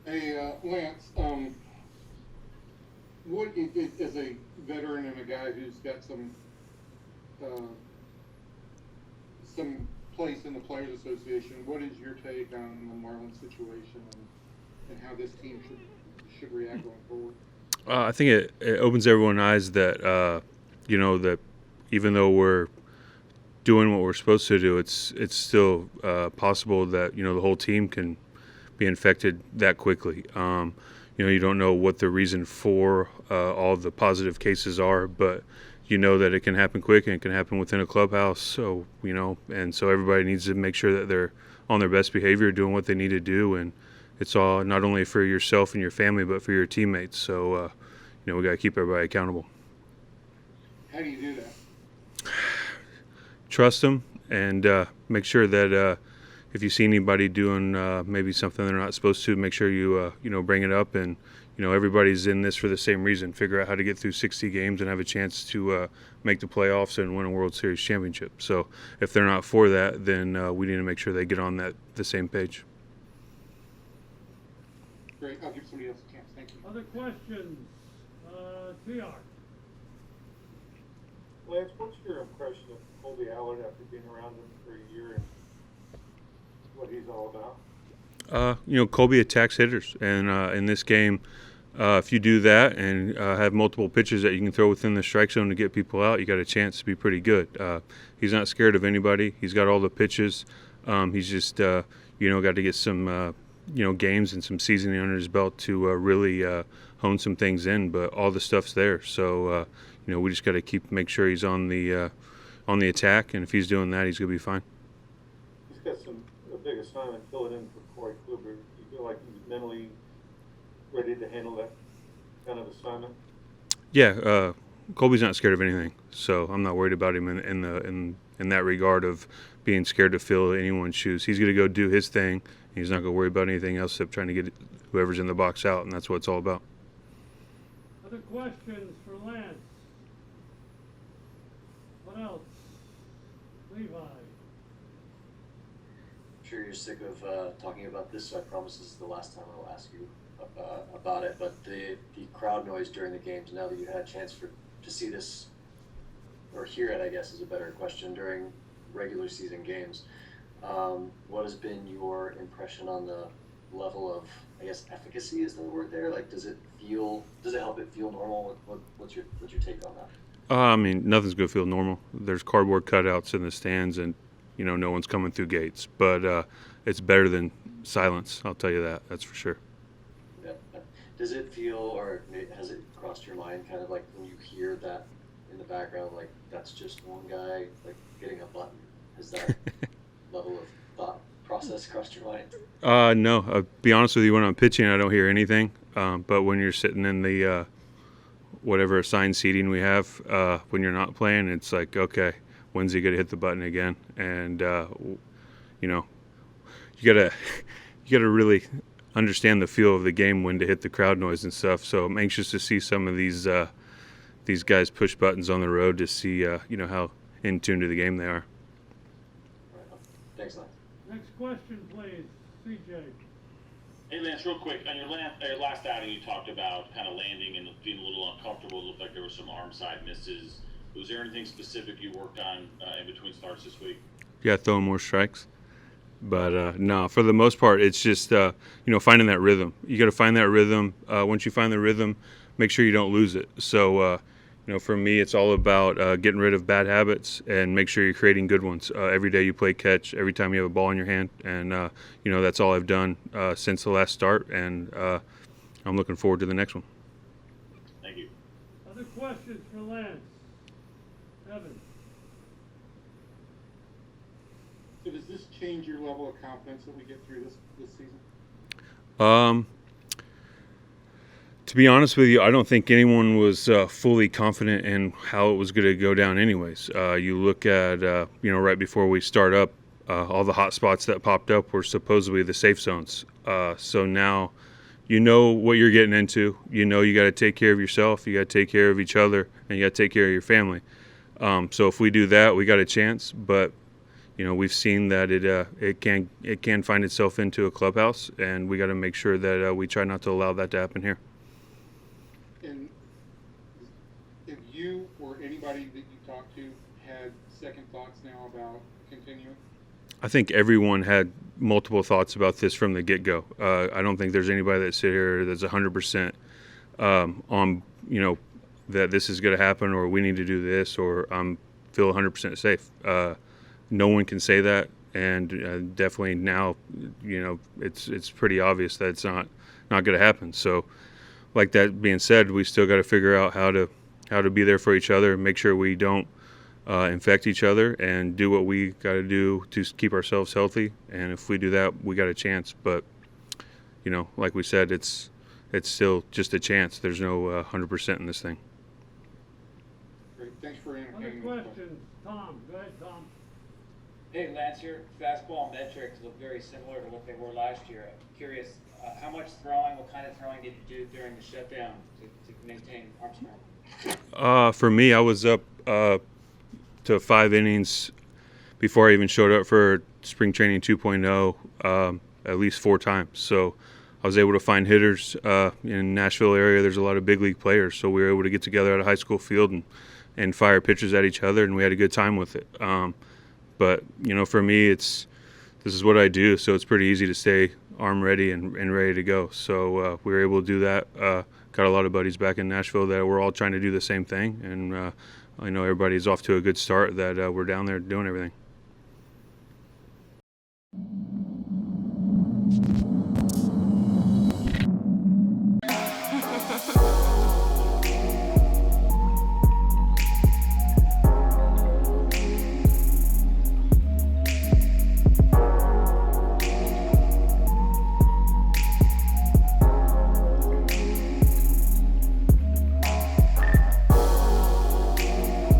Hey, Lance, as a veteran and a guy who's got uh, some place in the Players Association, what is your take on the Marlins situation and how this team should react going forward? I think it opens everyone's eyes that that even though we're doing what we're supposed to do, it's still possible that the whole team can be infected that quickly. You don't know what the reason for all the positive cases are, but you know that it can happen quick and it can happen within a clubhouse. So and so everybody needs to make sure that they're on their best behavior, doing what they need to do, and it's all not only for yourself and your family, but for your teammates. So we got to keep everybody accountable. How do you do that? Trust them and make sure that if you see anybody doing maybe something they're not supposed to, make sure you bring it up. And everybody's in this for the same reason: figure out how to get through 60 games and have a chance to make the playoffs and win a World Series championship. So if they're not for that, then we need to make sure they get on the same page. Great. I'll give somebody else a chance. Thank you. Other questions? TR. Lance, what's your impression of Colby Allard after being around him for a year and what he's all about? Colby attacks hitters, and in this game, if you do that and have multiple pitches that you can throw within the strike zone to get people out, you got a chance to be pretty good. He's not scared of anybody. He's got all the pitches. He's just got to get some games and some seasoning under his belt to really hone some things in. But all the stuff's there, so we just got to make sure he's on the attack, and if he's doing that, he's gonna be fine. He's got a big assignment filling in for Kluber. Do you feel like he's mentally ready to handle that kind of assignment? Yeah, Colby's not scared of anything, so I'm not worried about him in that regard of being scared to fill anyone's shoes. He's gonna go do his thing. He's not gonna worry about anything else except trying to get whoever's in the box out, and that's what it's all about. Other questions for Lance? What else? Levi. I'm sure you're sick of talking about this, so I promise this is the last time I'll ask you about it. But the crowd noise during the games, now that you had a chance to see this or hear it, I guess is a better question, during regular season games, what has been your impression on the level of, I guess, efficacy is the word there? Like, does it help it feel normal? What's your take on that? I mean, nothing's gonna feel normal. There's cardboard cutouts in the stands, and no one's coming through gates. But it's better than silence. I'll tell you that. That's for sure. Yeah. Does it feel, or has it crossed your mind, kind of like when you hear that in the background, like that's just one guy like hitting a button? Has that level of thought process crossed your mind? No. Be honest with you, when I'm pitching, I don't hear anything. But when you're sitting in the whatever assigned seating we have, when you're not playing, it's like, okay, when's he gonna hit the button again? And you gotta you gotta really understand the feel of the game when to hit the crowd noise and stuff. So I'm anxious to see some of these guys push buttons on the road to see how in tune to the game they are. Right on. Thanks, Lance. Next question, please. CJ. Hey Lance, real quick, on your last outing you talked about kind of landing and feeling a little uncomfortable. It looked like there were some arm side misses. Was there anything specific you worked on in between starts this week? Yeah, throwing more strikes. But no, for the most part, it's just finding that rhythm. You got to find that rhythm. Once you find the rhythm, make sure you don't lose it. So for me, it's all about getting rid of bad habits and make sure you're creating good ones. Every day you play catch, every time you have a ball in your hand, and that's all I've done since the last start, and I'm looking forward to the next one. Thank you. Other questions for Lance? Evan. So does this change your level of confidence that we get through this season? To be honest with you, I don't think anyone was fully confident in how it was going to go down anyways. You look at, right before we start up, all the hot spots that popped up were supposedly the safe zones. So now you know what you're getting into. You know you got to take care of yourself, you got to take care of each other, and you got to take care of your family. So if we do that, we got a chance. But you know, we've seen that it can find itself into a clubhouse, and we got to make sure that we try not to allow that to happen here. And if you or anybody that you talked to had second thoughts now about continuing? I think everyone had multiple thoughts about this from the get-go. I don't think there's anybody that sit here that's 100% on, you know, that this is going to happen, or we need to do this, or feel 100% safe. No one can say that, and definitely now, you know, it's pretty obvious that it's not going to happen. So, like that being said, we still got to figure out how to be there for each other, make sure we don't infect each other, and do what we got to do to keep ourselves healthy. And if we do that, we got a chance. But, you know, like we said, it's still just a chance. There's no 100% in this thing. Great. Thanks for Other entertaining. questions? Tom, go ahead, Tom. Hey, Lance, your fastball metrics look very similar to what they were last year. I'm curious, how much throwing, what kind of throwing did you do during the shutdown to maintain arm strength? For me, I was up to 5 innings before I even showed up for spring training 2.0 at least 4 times. So I was able to find hitters in Nashville area. There's a lot of big league players, so we were able to get together at a high school field and fire pitches at each other, and we had a good time with it. But, you know, for me, this is what I do, so it's pretty easy to stay arm ready and ready to go. So we were able to do that. Got a lot of buddies back in Nashville that we're all trying to do the same thing, and I know everybody's off to a good start, that we're down there doing everything.